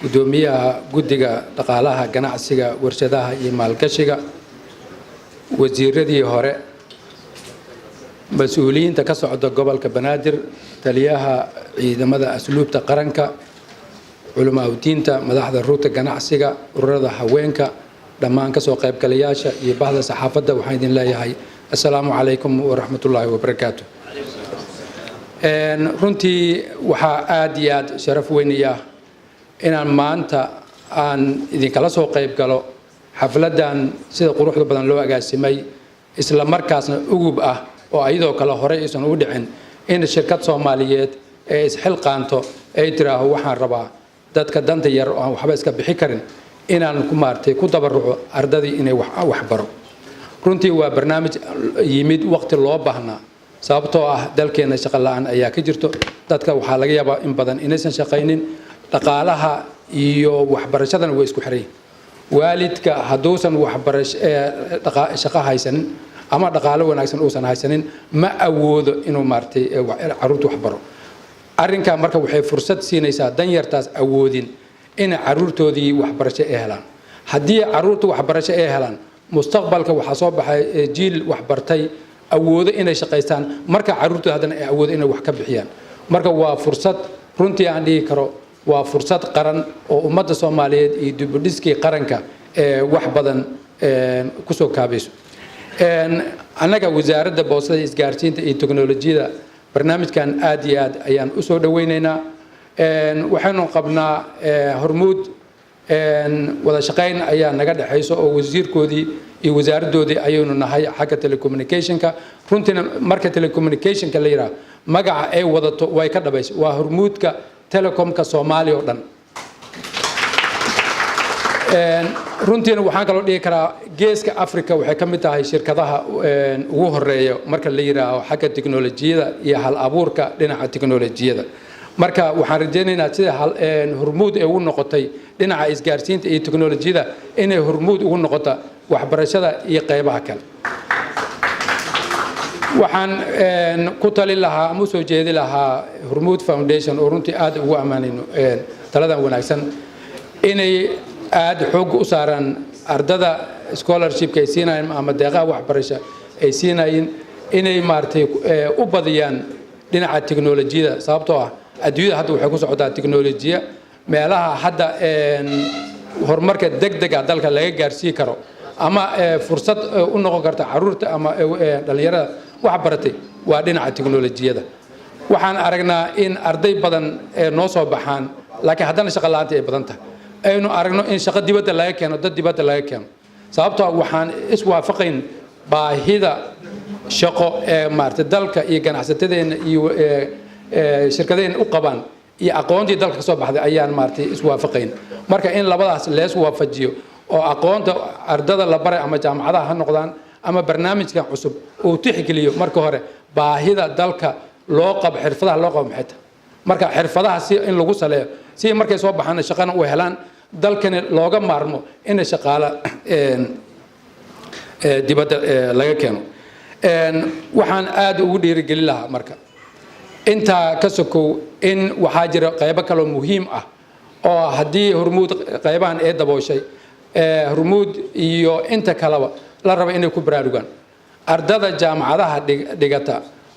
gudoomiyaha guddiga dhaqaalaha ganacsiga warshadaha iyo maalgashiga wasiiradii hore mas'uuliyiinta ka socda gobolka Banaadir taliyaha ciidamada asluubta qaranka culumaad diinta madaxda ruuta ganacsiga ururada haweenka dhammaan ka soo qaybgalayaasha iyo bahda saxaafadda waxaan idin leeyahay assalaamu calaykum wa rahmatullaahi wa barakaatuh runtii waxaa aad iyo aad sharaf weynaya inaan maanta aan idinkala soo qayb galo xafladan sida quruxda badan loo agaasimay isla markaasna ugub ah oo ayadoo kale hore aysan u dhicin in shirkad Soomaaliyeed ee isxilqaanto ay tiraaho waxaan rabaa dadka danta yar oo aan waxba iska bixi karin inaan ku maartay ku tabaruco ardadii inay wax baro runtii waa barnaamij yimid waqti loo baahnaa sababtoo ah dalkeena shaqo la'aan ayaa ka jirto dadka waxaa laga yaabaa in badan inaysan shaqaynin dhaqaalaha iyo waxbarashadana way isku xiran waalidka haduusan waxbarasho shaqo haysanin ama dhaqaale wanaagsan uusan haysanin ma awoodo inuu maartay caruurta wax baro arrinka marka waxay fursad siinaysaa dan yartaas awoodin in caruurtoodii waxbarasho ay helaan haddii caruurtu waxbarasho ay helaan mustaqbalka waxa soo baxay jiil waxbartay awoodo inay shaqaystaan marka caruurtu haddana ay awoodo inay wax ka bixiyaan marka waa fursad runtii aan dhihi karo waa fursad qaran oo ummadda Soomaaliyeed iyo dibudhiskii qaranka wax badan ku soo kaabayso anaga wasaaradda boosada isgaarsiinta iyo teknolojiyada barnaamijkan aad iyo aad ayaan u soo dhaweynaynaa waxaanu qabnaa hormuud wada shaqayn ayaa naga dhaxayso oo wasiirkoodii iyo wasaaraddoodii ayaynu nahay xagga telecommunicationka runtiina marka telecommunicationka la yiraahdo magaca ay wadato way ka dhabayso waa hormuudka telecomka Soomaaliya oo dhan runtiina waxaan kaloo dhihi karaa geeska Afrika waxay ka mid tahay shirkadaha ugu horeeya marka la yiraahdo xagga teknolojiyada iyo hal abuurka dhinaca teknolojiyada marka waxaan rajaynaynaa sida hormuud ay ugu noqotay dhinaca isgaarsiinta iyo teknolojiyada inay hormuud ugu noqoto waxbarashada iyo qaybaha kale waxaan ku tali lahaa ama soo jeedi lahaa hormuud foundation oo runtii aad ugu amaanayno taladan wanaagsan inay aad xoog u saaraan ardada scholarship ay siinayaan ama deeqaha waxbarasho ay siinayeen inay maartay u badiyaan dhinaca teknolojiyada sababtoo ah adduunyada hadda waxay ku socotaa teknolojiya meelaha hadda horumarka degdega dalka laga gaarsiin karo ama fursad u noqon karta caruurta ama dhalinyarada wax baratay waa dhinaca teknolojiyada waxaan aragnaa in arday badan noo soo baxaan laakiin haddana shaqo la'aanta ay badan tahay aynu aragno in shaqo dibadda laga keeno dad dibadda laga keeno sababtoo waxaan iswaafaqayn baahida shaqo ee maartay dalka iyo ganacsatadeena iyo shirkadeen u qabaan iyo aqoontii dalka ka soo baxday ayaan maartay iswaafaqayn marka in labadaas lees waafajiyo oo aqoonta ardada la baray ama jaamacadaha ha noqdaan ama barnaamijkan cusub uu tixgeliyo marka hore baahida dalka loo qabo xirfadaha loo qabo maxay marka xirfadaha si in lagu saleeyo si markay soo baxaan shaqana u helaan dalkana looga maarmo in shaqaale dibadda laga keeno waxaan aad ugu dhiirigelin lahaa marka inta ka sokow in waxa jira qaybo kale muhiim ah oo hadii hormuud qaybahan ee dabooshay hormuud iyo inta kaleba la rabo inay ku baraarugaan ardada jaamacadaha dhigata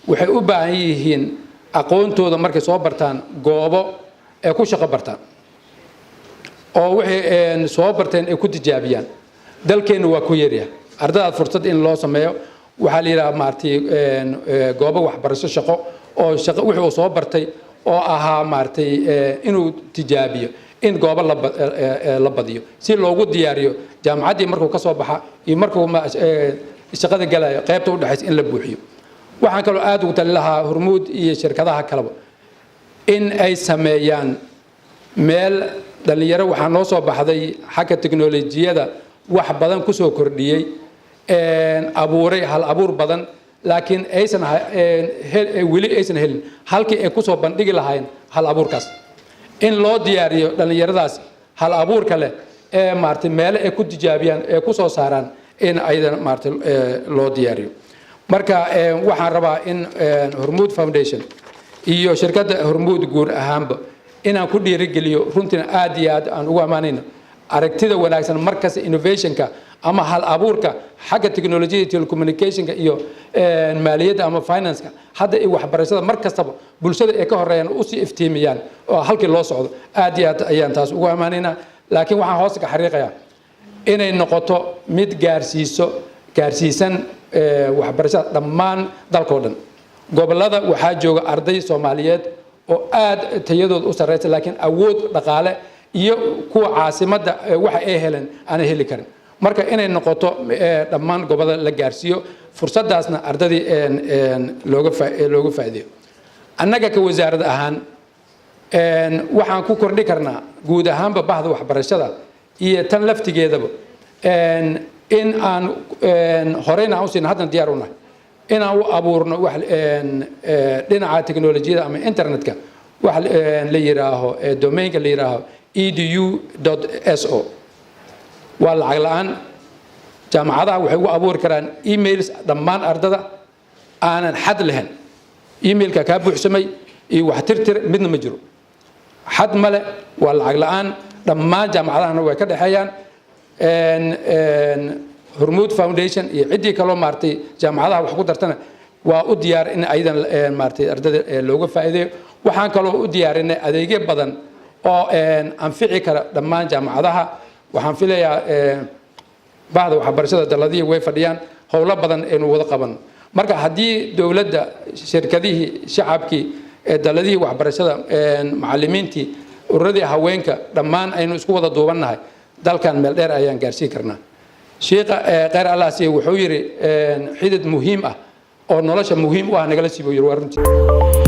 waxay u baahan yihiin aqoontooda markay soo bartaan goobo ee ku shaqo bartaan oo waxay soo barteen ay ku tijaabiyaan dalkeena waa ku yaryahay ardada fursad in loo sameeyo waxa la yiraahdaa maartay goobo waxbarasho shaqo oo shaqo wixii uu soo bartay oo ahaa maartay inuu tijaabiyo in goobo la badiyo si loogu diyaariyo jaamacaddii markuu ka soo baxa iyo markuu shaqada galayo qaybta u dhaxaysa in la buuxiyo waxaan kaloo aad ugu tali lahaa hormuud iyo shirkadaha kaleba in ay sameeyaan meel dhalinyaro waxaa noo soo baxday xagga teknolojiyada wax badan ku soo kordhiyey abuuray hal abuur badan laakiin aysan weli aysan helin halkii ay ku soo bandhigi lahayn hal abuurkaas in loo diyaariyo dhalinyaradaas hal abuurka leh ee maartay meelo ay ku tijaabiyaan ee ku soo saaraan in aydan maartay loo diyaariyo marka waxaan rabaa in hormuud foundation iyo shirkadda hormuud guur ahaanba inaan ku dhiirigeliyo runtiina aad iyo aad aan ugu ammaanayno aragtida wanaagsan markasta innovationka ama hal abuurka xagga technology telecommunicationka iyo maaliyadda ama finance-ka hadda ay waxbarashada markastaba bulshada ay ka horeeyaan u sii iftiimiyaan oo halkii loo socdo aad iyo aad ayaan taas ugu ammaanaynaa laakiin waxaan hoos ka xariiqayaa inay noqoto mid gaarsiisan waxbarashada dhammaan dalkoo dhan gobolada waxaa jooga arday Soomaaliyeed oo aad tayadooda u sareysa laakiin awood dhaqaale iyo kuwa caasimadda waxa ay heleen aan heli karin marka inay noqoto dhammaan gobolada la gaarsiiyo fursadaasna ardadii looga faa'iideeyo annaga ka wasaarad ahaan waxaan ku kordhi karnaa guud ahaanba bahda waxbarashada iyo tan laftigeedaba in aan horeyna aan u siin haddan diyaar u nahay inaan u abuurno wax dhinaca teknolojiyada ama internetka wax la yiraaho domainka la yiraaho edu.so waa lacag la'aan jaamacadaha waxay u abuuri karaan emails dhammaan ardada aanan xad lahayn emailka ka buuxsamay iyo wax tirtir midna ma jiro xad male waa lacag la'aan dhammaan jaamacadahana way ka dhaxeeyaan Hormuud Foundation iyo cidii kaloo maartay jaamacadaha wax ku dartana waa u diyaar in aydan maartay ardada looga faa'iideeyo waxaan kaloo u diyaarinay adeegyo badan oo anfici kara dhammaan jaamacadaha waxaan filayaa bahda waxbarashada daladii way fadhiyaan howlo badan aynu wada qaban marka haddii dawladda shirkadihii shacabkii daladii waxbarashada macallimiintii ururadii haweenka dhammaan aynu isku wada duubanahay dalkan meel dheer ayaan gaarsiin karnaa sheekha qeyr Allah si wuxuu yiri xidid muhiim ah oo nolosha muhiim u ah nagala siibo yiri waruntii